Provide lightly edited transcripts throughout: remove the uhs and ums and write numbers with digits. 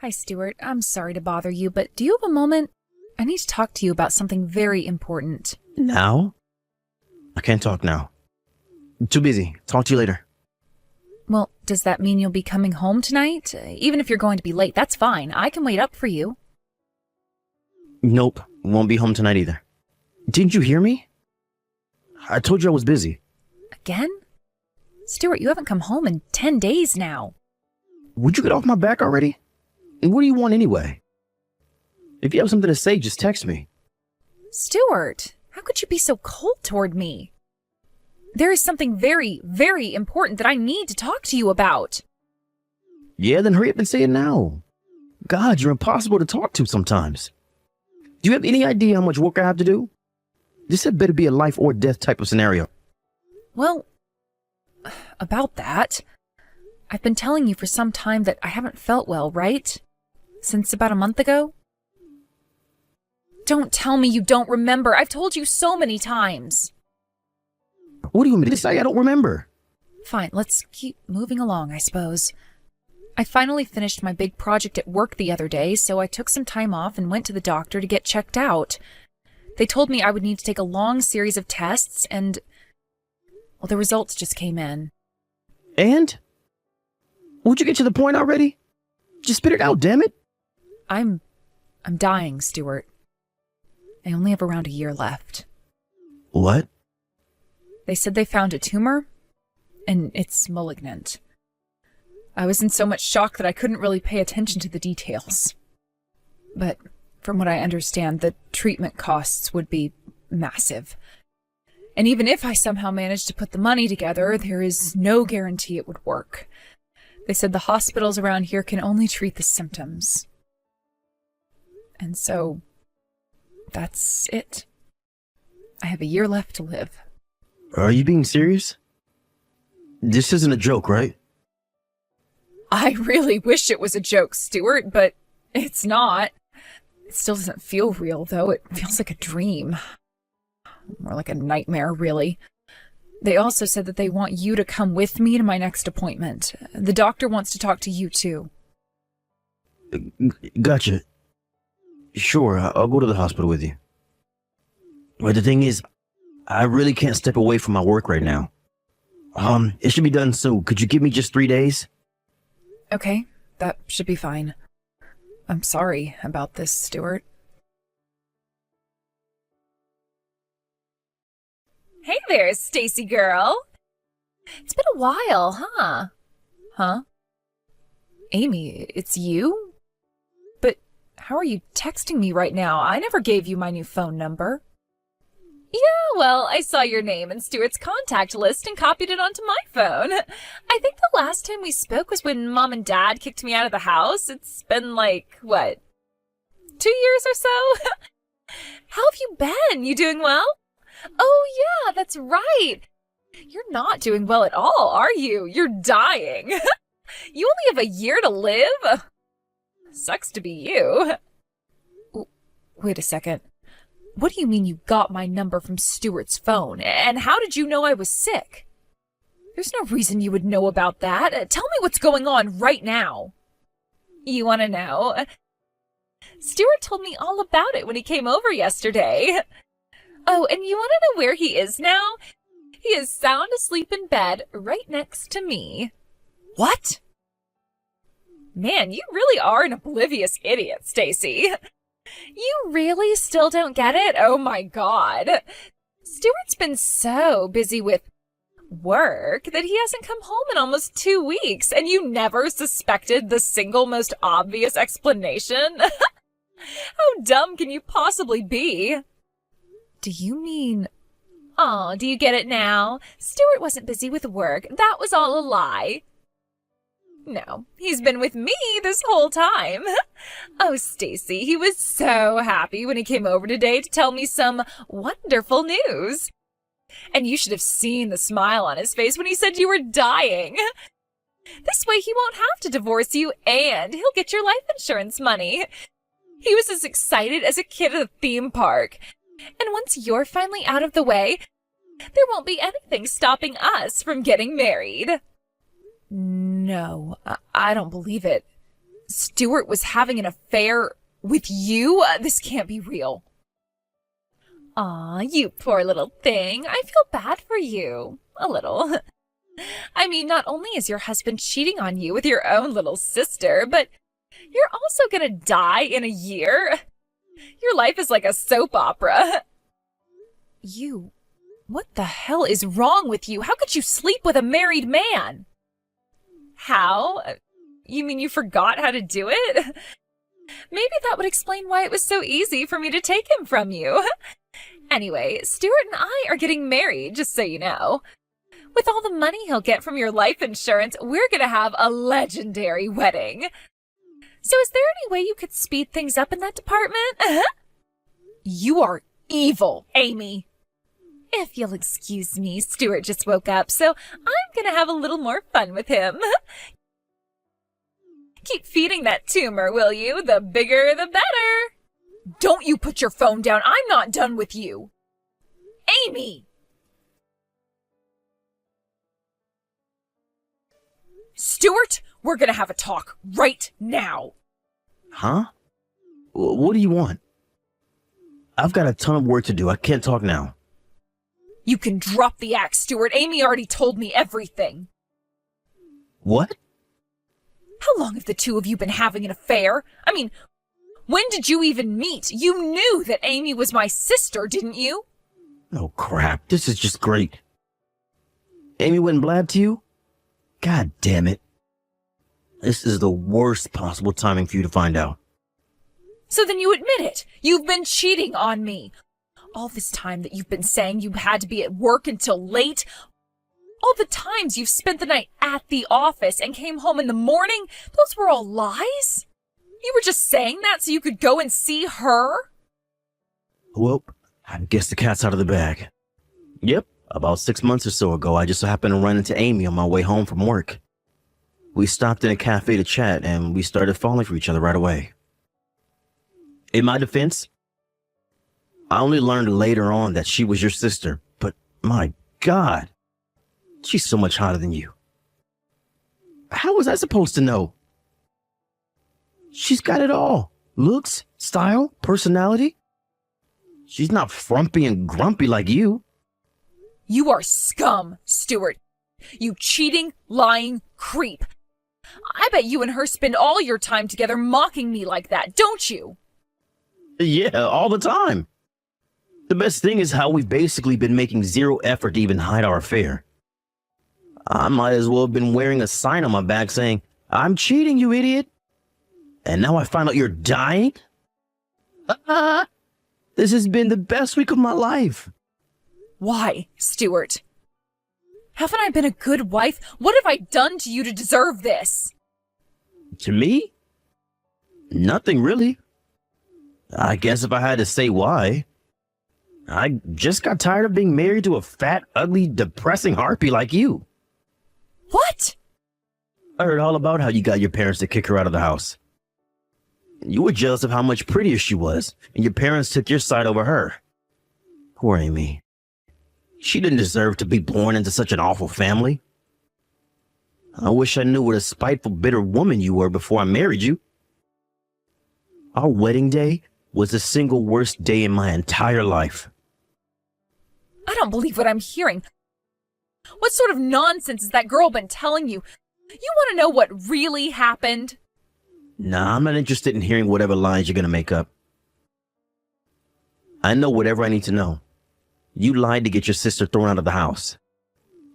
Hi, Stuart. I'm sorry to bother you, but do you have a moment? I need to talk to you about something very important. Now? I can't talk now. I'm too busy. Talk to you later. Well, does that mean you'll be coming home tonight? Even if you're going to be late, that's fine. I can wait up for you. Nope. Won't be home tonight either. Didn't you hear me? I told you I was busy. Again? Stuart, you haven't come home in 10 days now. Would you get off my back already? And what do you want anyway? If you have something to say, just text me. Stuart, how could you be so cold toward me? There is something very, very important that I need to talk to you about. Yeah, then hurry up and say it now. God, you're impossible to talk to sometimes. Do you have any idea how much work I have to do? This had better be a life or death type of scenario. Well, about that, I've been telling you for some time that I haven't felt well, right? Since about a month ago? Don't tell me you don't remember. I've told you so many times. What do you want me to say? I don't remember. Fine, let's keep moving along, I suppose. I finally finished my big project at work the other day, so I took some time off and went to the doctor to get checked out. They told me I would need to take a long series of tests, and, well, the results just came in. And? Would you get to the point already? Just spit it out, damn it. I'm dying, Stuart. I only have around a year left. What? They said they found a tumor, and it's malignant. I was in so much shock that I couldn't really pay attention to the details. But from what I understand, the treatment costs would be massive. And even if I somehow managed to put the money together, there is no guarantee it would work. They said the hospitals around here can only treat the symptoms. And so, that's it. I have a year left to live. Are you being serious? This isn't a joke, right? I really wish it was a joke, Stuart, but it's not. It still doesn't feel real, though. It feels like a dream. More like a nightmare, really. They also said that they want you to come with me to my next appointment. The doctor wants to talk to you, too. Gotcha. Sure, I'll go to the hospital with you. But the thing is, I really can't step away from my work right now. It should be done soon. Could you give me just 3 days? Okay, that should be fine. I'm sorry about this, Stuart. Hey there, Stacy girl. It's been a while, huh? Huh? Amy, it's you? But how are you texting me right now? I never gave you my new phone number. Yeah, well, I saw your name in Stuart's contact list and copied it onto my phone. I think the last time we spoke was when Mom and Dad kicked me out of the house. It's been like, what, 2 years or so? How have you been? You doing well? Oh, yeah, that's right. You're not doing well at all, are you? You're dying. You only have a year to live? Sucks to be you. Wait a second. What do you mean you got my number from Stuart's phone? And how did you know I was sick? There's no reason you would know about that. Tell me what's going on right now. You want to know? Stuart told me all about it when he came over yesterday. Oh, and you want to know where he is now? He is sound asleep in bed right next to me. What? Man, you really are an oblivious idiot, Stacy. You really still don't get it? Oh my God. Stuart's been so busy with work that he hasn't come home in almost 2 weeks, and you never suspected the single most obvious explanation? How dumb can you possibly be? Do you mean... Oh, do you get it now? Stuart wasn't busy with work. That was all a lie. No, he's been with me this whole time. Oh, Stacy, he was so happy when he came over today to tell me some wonderful news. And you should have seen the smile on his face when he said you were dying. This way he won't have to divorce you, and he'll get your life insurance money. He was as excited as a kid at a theme park. And once you're finally out of the way, there won't be anything stopping us from getting married. No, I don't believe it. Stuart was having an affair with you? This can't be real. Aw, you poor little thing. I feel bad for you. A little. I mean, not only is your husband cheating on you with your own little sister, but you're also gonna die in a year. Your life is like a soap opera. What the hell is wrong with you? How could you sleep with a married man? How? You mean you forgot how to do it? Maybe that would explain why it was so easy for me to take him from you. Anyway, Stuart and I are getting married, just so you know. With all the money he'll get from your life insurance, we're gonna have a legendary wedding. So is there any way you could speed things up in that department? You are evil, Amy. If you'll excuse me, Stuart just woke up, so I'm gonna have a little more fun with him. Keep feeding that tumor, will you? The bigger, the better. Don't you put your phone down. I'm not done with you. Amy! Stuart, we're gonna have a talk right now. Huh? What do you want? I've got a ton of work to do. I can't talk now. You can drop the axe, Stuart. Amy already told me everything. What? How long have the two of you been having an affair? I mean, when did you even meet? You knew that Amy was my sister, didn't you? Oh, crap. This is just great. Amy went and blabbed to you? God damn it. This is the worst possible timing for you to find out. So then you admit it. You've been cheating on me. All this time that you've been saying you had to be at work until late, all the times you've spent the night at the office and came home in the morning, those were all lies? You were just saying that so you could go and see her? Well, I guess the cat's out of the bag. Yep, about 6 months or so ago, I just happened to run into Amy on my way home from work. We stopped in a cafe to chat, and we started falling for each other right away. In my defense, I only learned later on that she was your sister, but my God, she's so much hotter than you. How was I supposed to know? She's got it all. Looks, style, personality. She's not frumpy and grumpy like you. You are scum, Stuart. You cheating, lying creep. I bet you and her spend all your time together mocking me like that, don't you? Yeah, all the time. The best thing is how we've basically been making zero effort to even hide our affair. I might as well have been wearing a sign on my back saying, "I'm cheating, you idiot." And now I find out you're dying? This has been the best week of my life. Why, Stuart? Haven't I been a good wife? What have I done to you to deserve this? To me? Nothing really. I guess if I had to say why, I just got tired of being married to a fat, ugly, depressing harpy like you. What? I heard all about how you got your parents to kick her out of the house. You were jealous of how much prettier she was, and your parents took your side over her. Poor Amy. She didn't deserve to be born into such an awful family. I wish I knew what a spiteful, bitter woman you were before I married you. Our wedding day was the single worst day in my entire life. I don't believe what I'm hearing. What sort of nonsense has that girl been telling you? You want to know what really happened? Nah, I'm not interested in hearing whatever lies you're gonna make up. I know whatever I need to know. You lied to get your sister thrown out of the house.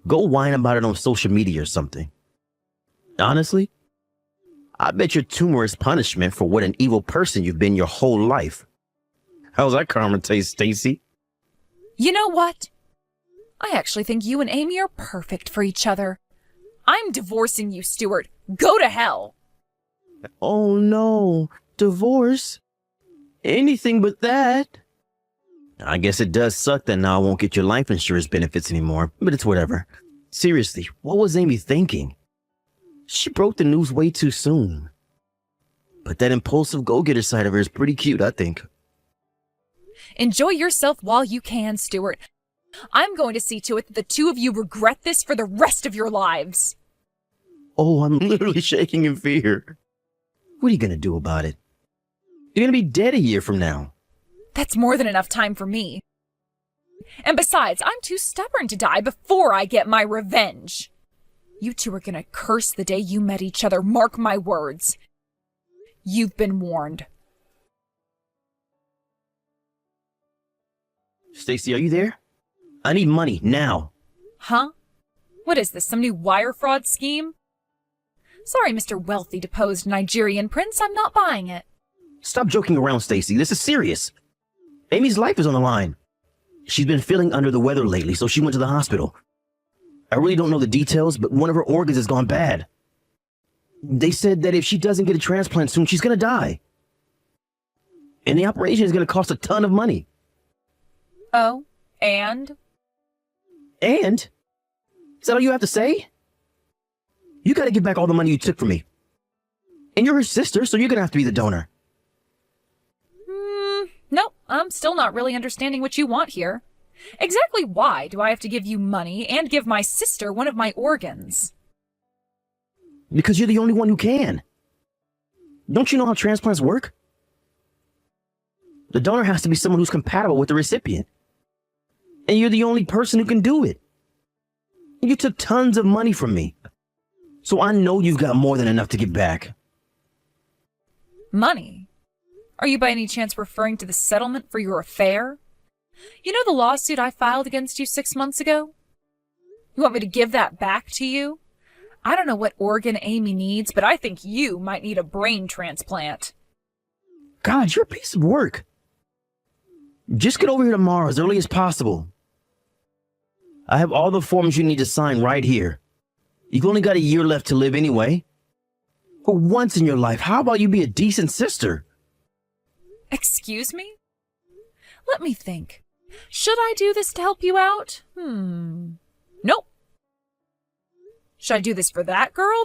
Go whine about it on social media or something. Honestly, I bet your tumor is punishment for what an evil person you've been your whole life. How's that karma taste, Stacy? You know what? I actually think you and Amy are perfect for each other. I'm divorcing you, Stuart. Go to hell. Oh no, divorce? Anything but that. I guess it does suck that now I won't get your life insurance benefits anymore, but it's whatever. Seriously, what was Amy thinking? She broke the news way too soon. But that impulsive go-getter side of her is pretty cute, I think. Enjoy yourself while you can, Stuart. I'm going to see to it that the two of you regret this for the rest of your lives. Oh, I'm literally shaking in fear. What are you gonna do about it? You're gonna be dead a year from now. That's more than enough time for me. And besides, I'm too stubborn to die before I get my revenge. You two are gonna curse the day you met each other, mark my words. You've been warned. Stacy, are you there? I need money, now. Huh? What is this, some new wire fraud scheme? Sorry, Mr. Wealthy deposed Nigerian prince, I'm not buying it. Stop joking around, Stacy. This is serious. Amy's life is on the line. She's been feeling under the weather lately, so she went to the hospital. I really don't know the details, but one of her organs has gone bad. They said that if she doesn't get a transplant soon, she's gonna die. And the operation is gonna cost a ton of money. Oh, and? And? Is that all you have to say? You gotta give back all the money you took from me. And you're her sister, so you're gonna have to be the donor. Nope, I'm still not really understanding what you want here. Exactly why do I have to give you money and give my sister one of my organs? Because you're the only one who can. Don't you know how transplants work? The donor has to be someone who's compatible with the recipient. And you're the only person who can do it. You took tons of money from me. So I know you've got more than enough to give back. Money? Are you by any chance referring to the settlement for your affair? You know the lawsuit I filed against you 6 months ago? You want me to give that back to you? I don't know what organ Amy needs, but I think you might need a brain transplant. God, you're a piece of work. Just get over here tomorrow as early as possible. I have all the forms you need to sign right here. You've only got a year left to live anyway. For once in your life, how about you be a decent sister? Excuse me? Let me think. Should I do this to help you out? Nope. Should I do this for that girl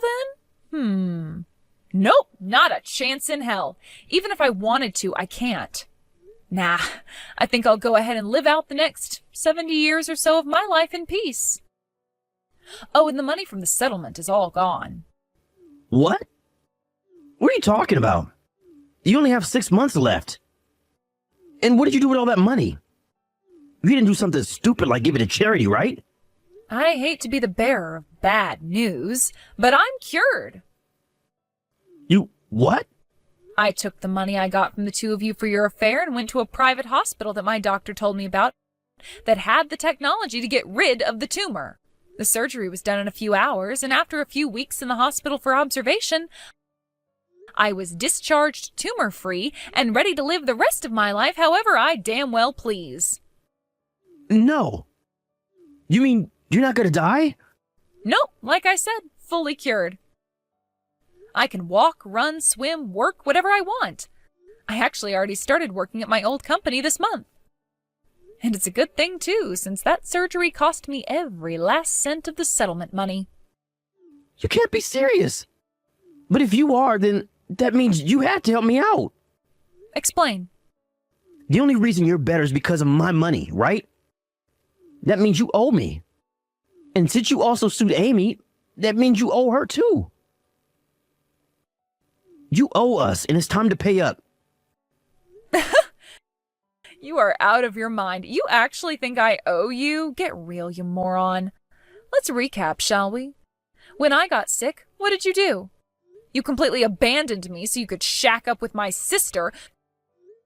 then? Nope, not a chance in hell. Even if I wanted to, I can't. Nah, I think I'll go ahead and live out the next 70 years or so of my life in peace. Oh, and the money from the settlement is all gone. What? What are you talking about? You only have 6 months left. And what did you do with all that money? You didn't do something stupid like give it to charity, right? I hate to be the bearer of bad news, but I'm cured. You what? I took the money I got from the two of you for your affair and went to a private hospital that my doctor told me about that had the technology to get rid of the tumor. The surgery was done in a few hours, and after a few weeks in the hospital for observation, I was discharged tumor-free and ready to live the rest of my life however I damn well please. No. You mean you're not gonna die? Nope, like I said, fully cured. I can walk, run, swim, work, whatever I want. I actually already started working at my old company this month. And it's a good thing, too, since that surgery cost me every last cent of the settlement money. You can't be serious. But if you are, then that means you had to help me out. Explain. The only reason you're better is because of my money, right? That means you owe me. And since you also sued Amy, that means you owe her too. You owe us, and it's time to pay up. You are out of your mind. You actually think I owe you? Get real, you moron. Let's recap, shall we? When I got sick, what did you do? You completely abandoned me so you could shack up with my sister,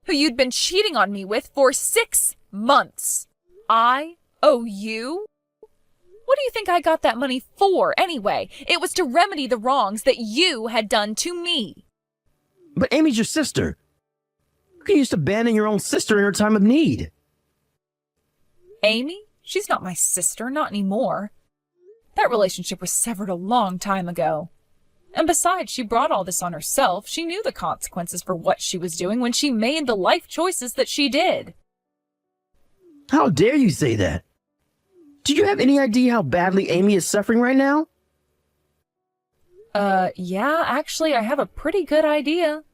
who you'd been cheating on me with for 6 months. I owe you? What do you think I got that money for, anyway? It was to remedy the wrongs that you had done to me. But Amy's your sister. You can just abandon your own sister in her time of need. Amy? She's not my sister, not anymore. That relationship was severed a long time ago. And besides, she brought all this on herself. She knew the consequences for what she was doing when she made the life choices that she did. How dare you say that? Do you have any idea how badly Amy is suffering right now? Yeah, actually, I have a pretty good idea.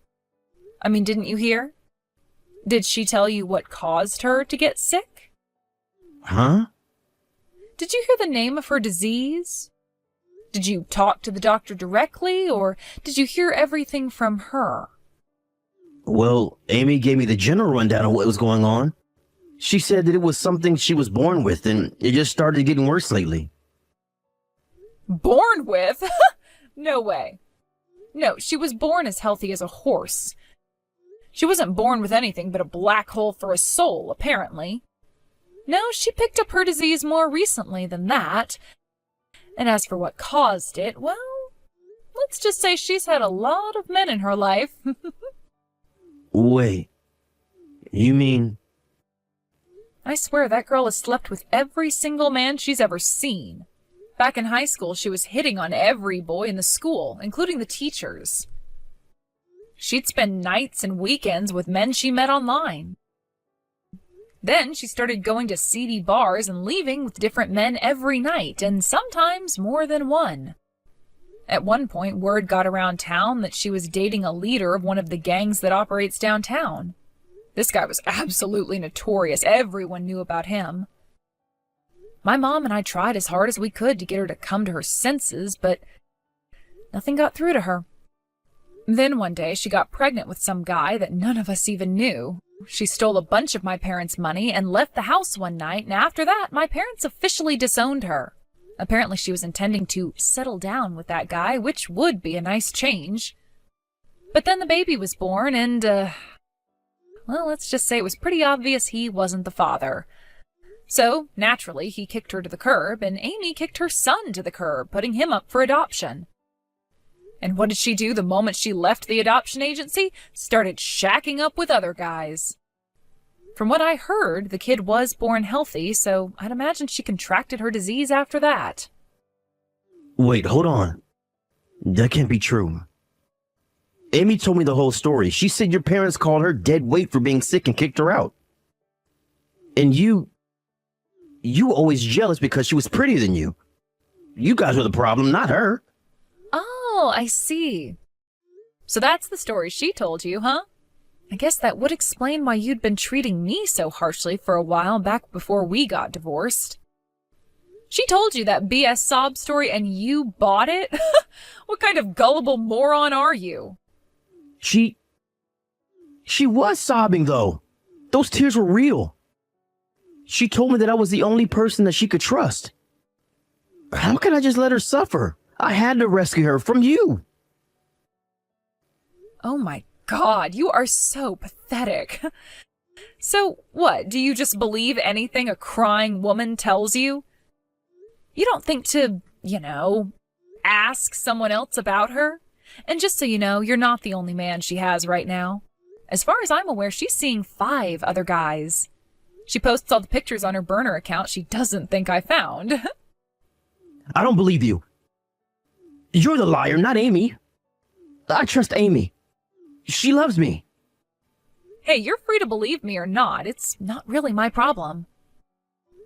I mean, didn't you hear? Did she tell you what caused her to get sick? Huh? Did you hear the name of her disease? Did you talk to the doctor directly, or did you hear everything from her? Well, Amy gave me the general rundown of what was going on. She said that it was something she was born with, and it just started getting worse lately. Born with? No way. No, she was born as healthy as a horse. She wasn't born with anything but a black hole for a soul, apparently. No, she picked up her disease more recently than that. And as for what caused it, well, let's just say she's had a lot of men in her life. Wait, you mean... I swear that girl has slept with every single man she's ever seen. Back in high school, she was hitting on every boy in the school, including the teachers. She'd spend nights and weekends with men she met online. Then she started going to seedy bars and leaving with different men every night, and sometimes more than one. At one point, word got around town that she was dating a leader of one of the gangs that operates downtown. This guy was absolutely notorious. Everyone knew about him. My mom and I tried as hard as we could to get her to come to her senses, but nothing got through to her. Then one day she got pregnant with some guy that none of us even knew. She stole a bunch of my parents' money and left the house one night, and after that, my parents officially disowned her. Apparently she was intending to settle down with that guy, which would be a nice change. But then the baby was born, and, well, let's just say it was pretty obvious he wasn't the father. So, naturally, he kicked her to the curb, and Amy kicked her son to the curb, putting him up for adoption. And what did she do the moment she left the adoption agency? Started shacking up with other guys. From what I heard, the kid was born healthy, so I'd imagine she contracted her disease after that. Wait, hold on. That can't be true. Amy told me the whole story. She said your parents called her dead weight for being sick and kicked her out. And you were always jealous because she was prettier than you. You guys were the problem, not her. Oh, I see. So that's the story she told you, huh? I guess that would explain why you'd been treating me so harshly for a while back before we got divorced. She told you that BS sob story and you bought it? What kind of gullible moron are you? She was sobbing, though. Those tears were real. She told me that I was the only person that she could trust. How could I just let her suffer? I had to rescue her from you. Oh my God, you are so pathetic. So what, do you just believe anything a crying woman tells you? You don't think to, ask someone else about her? And just so you know, you're not the only man she has right now. As far as I'm aware, she's seeing 5 other guys. She posts all the pictures on her burner account she doesn't think I found. I don't believe you. You're the liar, not Amy. I trust Amy. She loves me. Hey, you're free to believe me or not. It's not really my problem.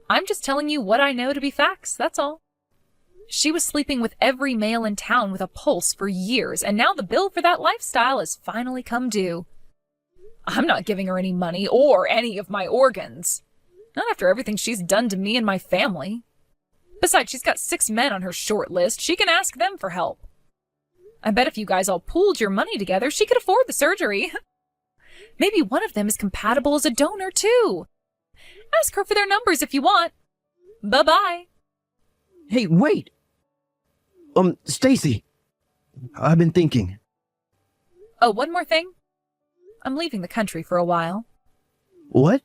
I'm just telling you what I know to be facts, that's all. She was sleeping with every male in town with a pulse for years, and now the bill for that lifestyle has finally come due. I'm not giving her any money or any of my organs. Not after everything she's done to me and my family. Besides, she's got 6 men on her short list. She can ask them for help. I bet if you guys all pooled your money together, she could afford the surgery. Maybe one of them is compatible as a donor, too. Ask her for their numbers if you want. Bye-bye. Hey, wait. Stacy. I've been thinking. Oh, one more thing. I'm leaving the country for a while. What?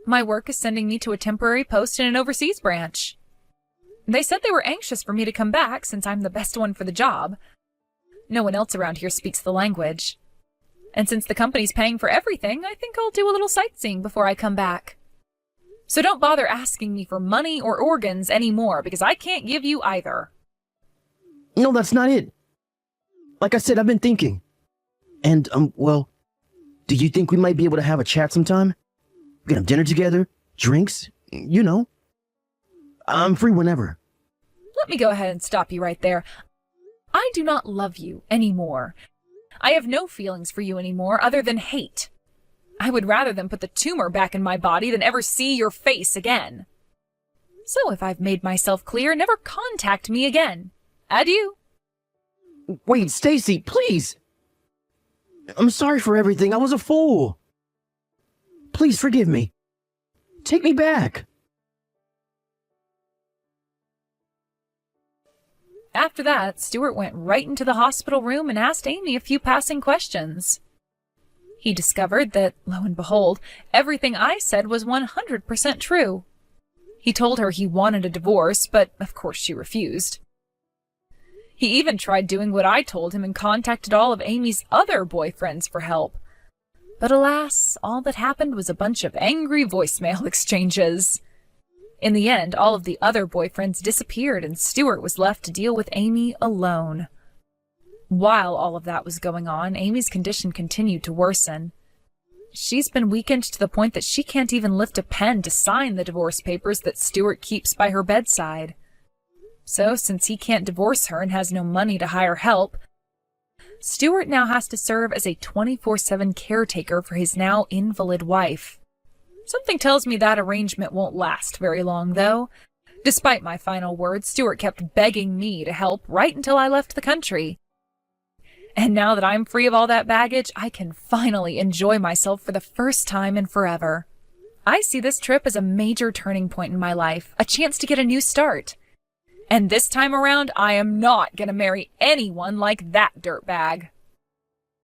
My work is sending me to a temporary post in an overseas branch. They said they were anxious for me to come back since I'm the best one for the job. No one else around here speaks the language. And since the company's paying for everything, I think I'll do a little sightseeing before I come back. So don't bother asking me for money or organs anymore, because I can't give you either. No, that's not it. Like I said, I've been thinking. And, well, do you think we might be able to have a chat sometime? We can have dinner together, drinks, I'm free whenever. Let me go ahead and stop you right there. I do not love you anymore. I have no feelings for you anymore other than hate. I would rather than put the tumor back in my body than ever see your face again. So if I've made myself clear, never contact me again. Adieu. Wait, Stacy, please! I'm sorry for everything. I was a fool. Please forgive me. Take me back. After that, Stuart went right into the hospital room and asked Amy a few passing questions. He discovered that, lo and behold, everything I said was 100% true. He told her he wanted a divorce, but of course she refused. He even tried doing what I told him and contacted all of Amy's other boyfriends for help. But alas, all that happened was a bunch of angry voicemail exchanges. In the end, all of the other boyfriends disappeared and Stuart was left to deal with Amy alone. While all of that was going on, Amy's condition continued to worsen. She's been weakened to the point that she can't even lift a pen to sign the divorce papers that Stuart keeps by her bedside. So, since he can't divorce her and has no money to hire help, Stuart now has to serve as a 24/7 caretaker for his now invalid wife. Something tells me that arrangement won't last very long, though. Despite my final words, Stuart kept begging me to help right until I left the country. And now that I'm free of all that baggage, I can finally enjoy myself for the first time in forever. I see this trip as a major turning point in my life, a chance to get a new start. And this time around, I am not going to marry anyone like that dirtbag.